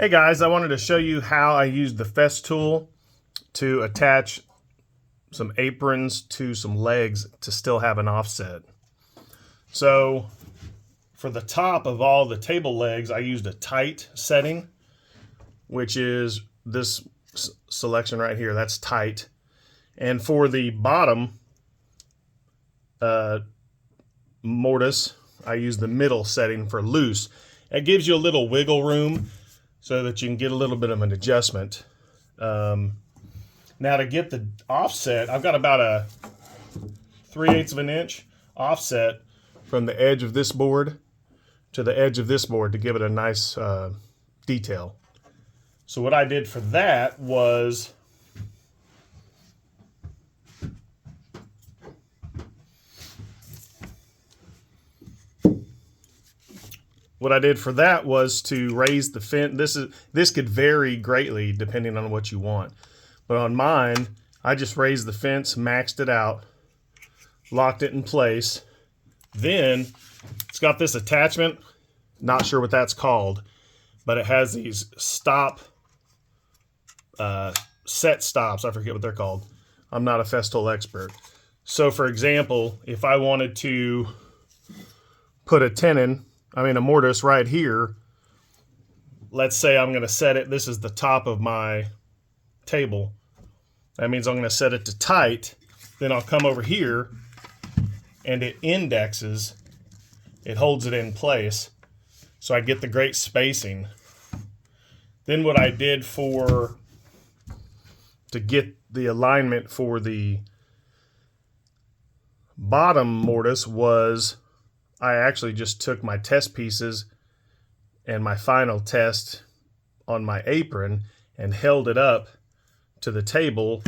Hey guys, I wanted to show you how I used the Festool to attach some aprons to some legs to still have an offset. So for the top of all the table legs, I used a tight setting, which is this selection right here. That's tight. And for the bottom mortise, I use the middle setting for loose. It gives you a little wiggle room so that you can get a little bit of an adjustment. Now to get the offset, I've got about a 3/8 of an inch offset from the edge of this board to the edge of this board to give it a nice detail. So what I did for that was to raise the fence. This could vary greatly depending on what you want. But on mine, I just raised the fence, maxed it out, locked it in place. Then it's got this attachment, not sure what that's called, but it has these set stops. I forget what they're called. I'm not a Festool expert. So for example, if I wanted to put a mortise right here, let's say I'm going to set it, this is the top of my table. That means I'm going to set it to tight. Then I'll come over here and it indexes. It holds it in place. So I get the great spacing. Then what I did to get the alignment for the bottom mortise was I actually just took my test pieces and my final test on my apron and held it up to the table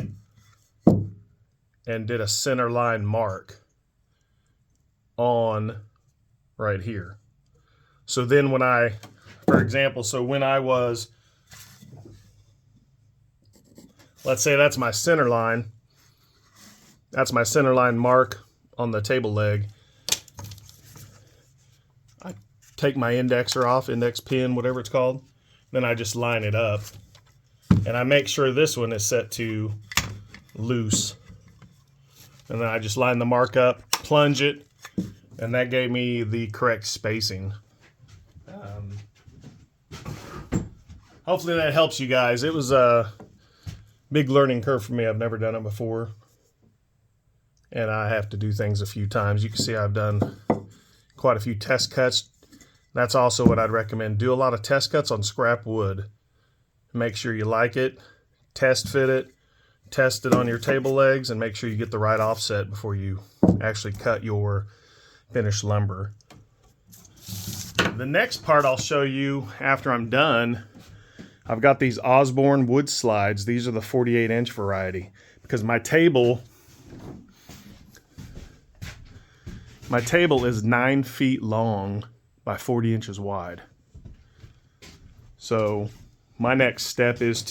and did a center line mark on right here. So then when I was, let's say that's my center line mark on the table leg. I take my indexer off, index pin, whatever it's called, then I just line it up. And I make sure this one is set to loose. And then I just line the mark up, plunge it, and that gave me the correct spacing. Hopefully that helps you guys. It was a big learning curve for me. I've never done it before. And I have to do things a few times. You can see I've done quite a few test cuts. That's also what I'd recommend. Do a lot of test cuts on scrap wood. Make sure you like it, test fit it, test it on your table legs, and make sure you get the right offset before you actually cut your finished lumber. The next part I'll show you after I'm done, I've got these Osborne wood slides. These are the 48-inch variety because my table is 9 feet long by 40 inches wide. So my next step is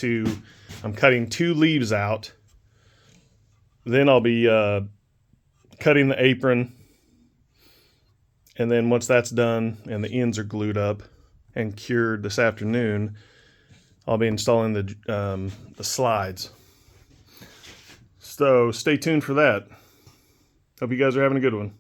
I'm cutting 2 leaves out. Then I'll be cutting the apron. And then once that's done and the ends are glued up and cured this afternoon, I'll be installing the slides. So stay tuned for that. Hope you guys are having a good one.